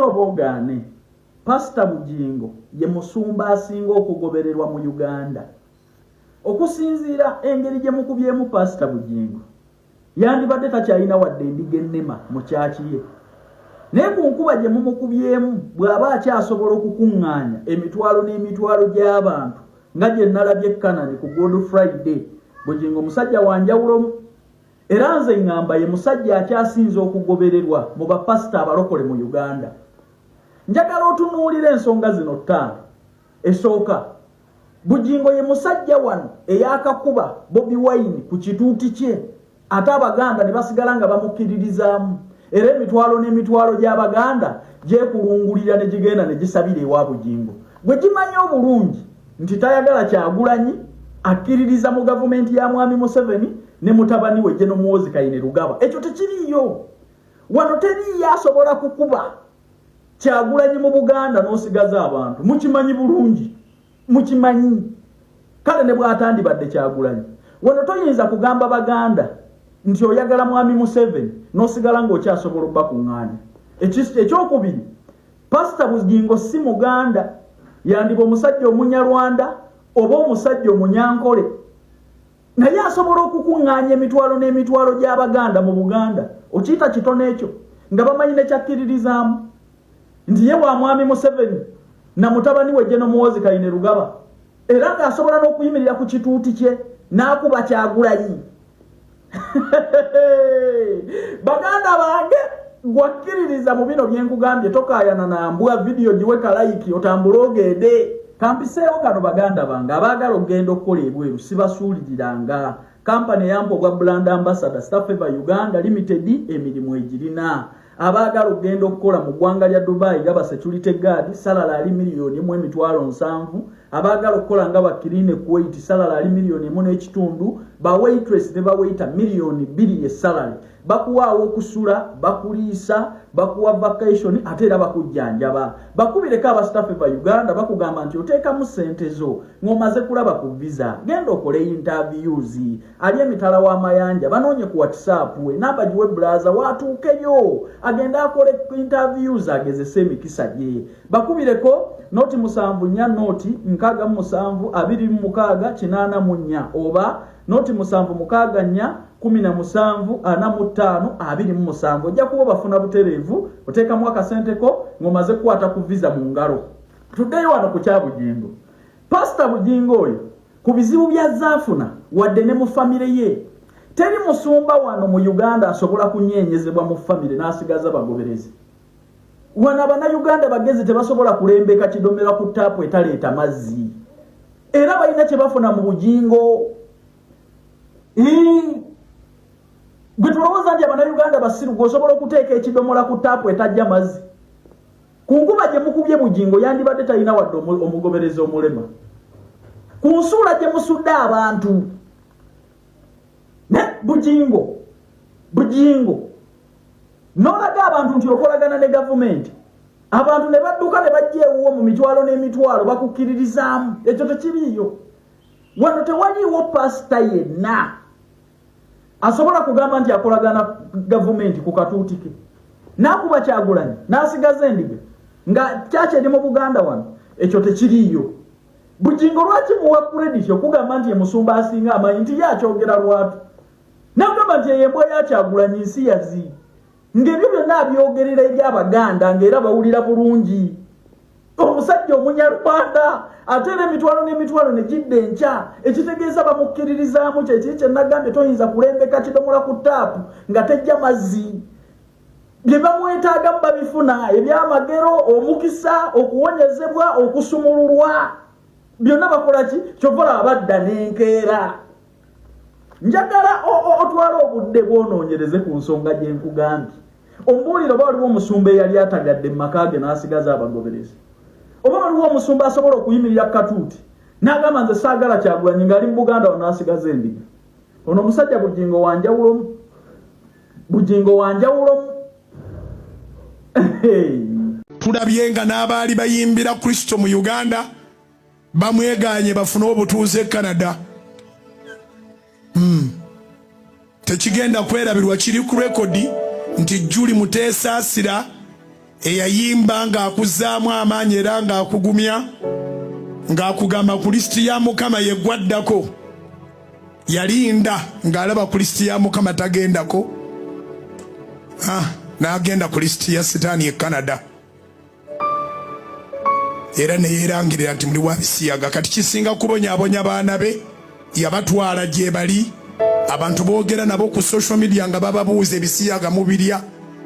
oyinza obogaane Pastor Bujjingo ye musumba asinga okugobererwa mu Uganda. Okusinziira engeri gye mukubyemu Pastor Bujjingo yandibadde takyalina wadde endiga ennema mu kyaki ye. Naye ku nkuba gye mumukubyemu bw'aba akyasobola okukuŋŋaanya emitwalo n'emitwalo gy'abantu nga gye nalabye Kanani ku Good Friday. Bujjingo musajja wa njawulo era nze ŋŋamba ye musajja akyasinza okugobererwa mu bapasita abalokole mu Uganda. Njagala otunuulira ensonga zino ttaano. Esooka, Bujjingo ye musajja wano eyakakuba Bobi Wine ku kituuti kye ate Abaganda ne basigala nga bamukkiririzaamu. Era emitwalo n'emitwalo gy'Abaganda gyekulungulira ne gigenda ne gisabira ewa Bujjingo. Gwe kimanyi obulungi nti tayagala Kyagulanyi akkiririza mu gavumenti ya Mwami Museveni ne mutabani we Jeno Muhoozi Kainerugaba. Ekyo tekiriyo. Wano teriyo asobola kukuba Kyagulanyi mu Buganda n'osigaza abantu. Mukimanyi bulungi. Mukimanyi. Kale ne bw'atandibadde Kyagulanyi. Wano toyinza kugamba Baganda nti oyagala Mwami Museveni n'osigala ng'okyasobola okubakuŋŋaanya. Ekyokubiri, Pastor Bujjingo si Muganda, yandiba omusajja Omunyarwanda oba omusajja Omunyankole. Naye asobola okukuŋŋaanya emitwalo n'emitwalo gy'Abaganda mu Buganda. Okiyita kitono ekyo nga bamanyi ne kyakkiririzaamu nti ye wa Mwami Museveni na mutabani we Jeno Muhoozi Kainerugaba, era ng'asobola n'okuyimirira ku kituuti kye n'akuba Kyagulanyi. Baganda bange gwakkiririza mu bino byenkugambye tokaayana na mbwa video giweka like otambula ogende. Kampiseewo kano Baganda bange abaagala okugenda okukola ebweru sibasuuliranga. Kampani eyampa obwa Brand Ambassador Staff Favor Uganda Limited emirimu egirina. Abaagala okugenda okukola mu ggwanga lya Dubai gaba security guard salala ali $1,700,000. Abaagala okukola nga bakirine Kuwait salala ali $1,1.5. Ba waitress ne ba waiter $2,000,000 salary. Bakuwaawo okusula, bakuliisa, bakuwa vacation ate era bakujjanjaba. Bakubireko aba Staff Favor Uganda bakugamba nti oteekamu ssente zo ng'omaze kulaba ku visa. Genda okole interviews. Ali emitala w'amayanja banoonye ku WhatsApp we namba giwe brother watuukeyo agenda akole interviews agezese emikisa gye. Bakubireko noti 74 noti 67226 oba noti 764 1745 ojja kuba bafuna butereevu oteekamu akasenteko ng'omaze kukwata ku visa mu ngalo. Tuddeyo wano ku kya Bujjingo. Pastor Bujjingo oyo ku bizibu by'azzaafuna wadde ne mu famire ye teri musumba wano mu Uganda asobola kunyeenyezebwa mu famire n'asigaza bagoberezi. Wana Bannayuganda bagezi tebasobola kulembeka kidomera ku taapu etaleeta mazzi. Era balina kye bafuna mu Bujjingo. Gwe tulowooza nti Abannayuganda basiru gwosobola okuteeka ekidomola ku taapu etajja mazzi. Ku nkuba gye mukubye Bujjingo yandibadde talina wadde omugoberezi omulema. Ku nsuula gye musudde abantu. Ne Bujjingo n'olaga abantu nti okolagana ne gavumenti, abantu ne badduka ne bajja ewuwo mu mitwalo n'emitwalo bakukkiririzaamu. Ekyo tekiriiyo. Wano tewaliiwo pasita yenna asobola kugamba nti akolagana gavumenti ku katuuti ke n'akuba Kyagulanyi n'asigaza endiga nga kyaki eri mu Buganda wano. Ekyo tekiriiyo. Bujjingo lwaki muwa credit okugamba nti ye musumba asinga amanyi nti ye akyogera lwatu n'agamba nti ye embwa ya Kyagulanyi nsi yazi ng'ebyo byonna abyogerera eri Abaganda ng'era bawulira bulungi. Omusajja Omunyarwanda ate era emitwalo n'emitwalo ne gidda enkya ekitegeeza bamukkiririzaamu kyekiri kye nagambye toyinza kulembeka kidomola ku taapu nga tejja mazzi. Bye bamwetaagamu babifuna ebyamagero, omukisa, okuwonyezebwa, okusumululwa byonna bakola ki? Kyova abadda n'enkeera. Njagala otwala obudde bwonoonyereze ku nsonga gye nkugambye. Ombuuliro oba waliwo omusumba eyali atagadde mu maka ge n'asigaza abagoberezi. Oba waliwo omusumba asobola okuyimirira katuuti n'agamba nze saagala Kyagulanyi ng'ali mu Buganda wano n'asigaza endiga. Ono omusajja Bujjingo wa njawulo. Tulabye nga n'abaali bayimbira Kristo mu Uganda bamweganye bafune obutuuze Canada. Tekigenda kwerabirwa kiri ku rekodi nti Julie Mutesasira eyayimba ng'akuzaamu amaanyi era ng'akugumya ng'akugamba kulisiti ya Mukama yeggwaddako, yalinda ng'alaba kulisiti ya Mukama tagendako, n'agenda kulisiti ya Setaani e Canada, era ne yeerangirira nti muli wa bisiyaga. Kati kisinga kubonyaabonya baana be, yabatwala gye bali. Abantu boogera nabo ku social media nga bababuuza ebisiyaga mubirya,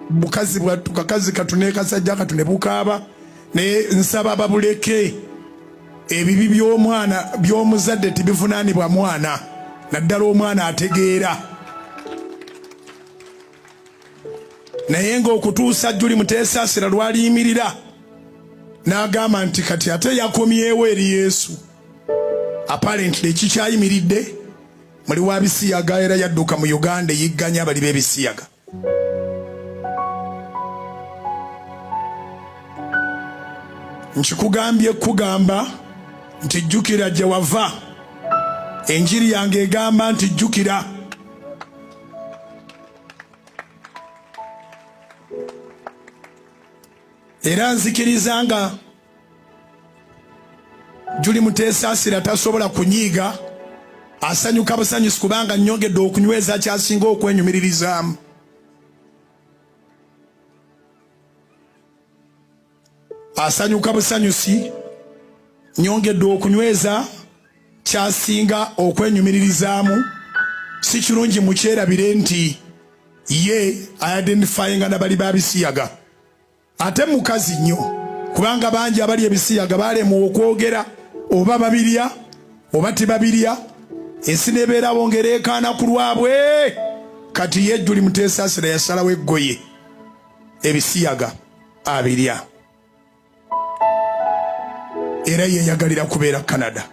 bukazi bwattu kakazi katune kasajja katune bukaaba. Ne nsaba babuleke, ebibi by'omwana by'omuzadde tibivunaanibwa mwana, naddala omwana ategeera. Naye ng'okutuusa Julie Mutesasira lwaliyimirira n'agamba nti kati ate yakomyewo eri Yesu. Apparently ekikyayimiridde muli wa bisiyaga era yadduka mu Uganda yigganya abali b'ebisiyaga. Nkikugambye kugamba nti jjukira gye wava. Enjiri yange egamba nti jjukira. Era nzikiriza nga Julie Mutesasira tasobola kunyiiga, asanyuka busanyusi kubanga nnyongedde okunyweza kyasinga okwenyumiririzaamu. Asanyuka busanyusi, nnyongedde okunyweza kyasinga okwenyumiririzaamu. Si kirungi mukyerabire nti ye identifyinga n'abali ba bisiyaga. Ate mukazi nnyo kubanga bangi abali ebisiyaga balemwa okwogera oba babirya oba tebabirya. Ensi nebeera bongera ekaana ku lwabwe. Kati ye Julie Mutesasira yasalawo eggoye ebisiyaga abirya, era yeyagalira kubeera Canada.